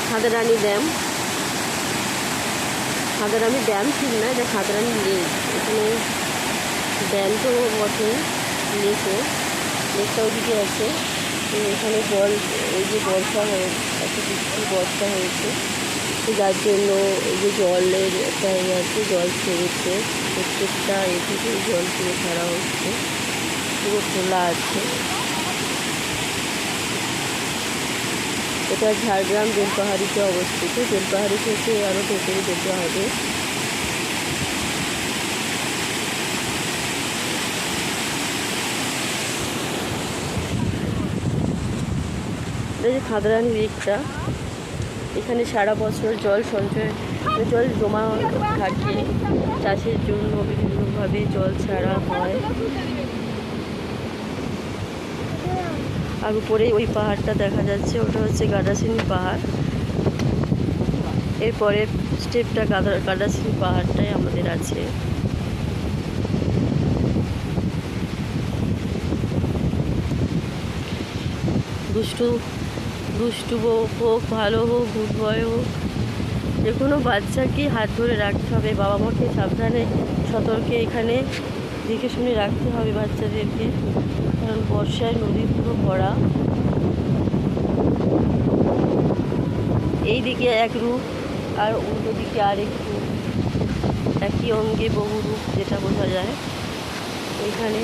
খাদারানি dam. খাদারানি dam ঠিক না, এটা খাদারানি লেক। এখানে ড্যাম তো বটে, লেকটা ওদিকে আছে। এখানে জল, এই যে বর্ষা একটা বর্ষা হয়েছে, যার জন্য এই যে জলের একটা আছে, জল ছেড়েছে প্রত্যেকটা থেকে জল তুলে ছাড়া হচ্ছে, পুরো খোলা আছে। এটা ঝাড়গ্রাম বেলপাহাড়িতে অবস্থিত। বেলপাহাড়ি থেকে আরও ভেতরে যেতে হবে। এই যে খাদারানি লেকটা, এখানে সারা বছর জল সঞ্চয়, জল জমা থাকে, চাষের জন্য বিভিন্নভাবে জল ছাড়া হয়। আর উপরে ওই পাহাড়টা দেখা যাচ্ছে, ওটা হচ্ছে গাডাসিনি পাহাড়। এরপরে স্টেপটা গাডাসিনি পাহাড়টাই আমাদের আছে। দুষ্টু হোক, ভালো হোক, গুড বয় হোক, যে কোনো বাচ্চাকে হাত ধরে রাখতে হবে। বাবা মাকে সাবধানে সতর্কে এখানে দেখে শুনে রাখতে হবে বাচ্চাদেরকে, কারণ বর্ষায় নদী পুরো ভরা। এই দিকে এক রূপ আর উল্টো দিকে আরেক রূপ, একই অঙ্গে বহু রূপ, যেটা বোঝা যায় এখানে।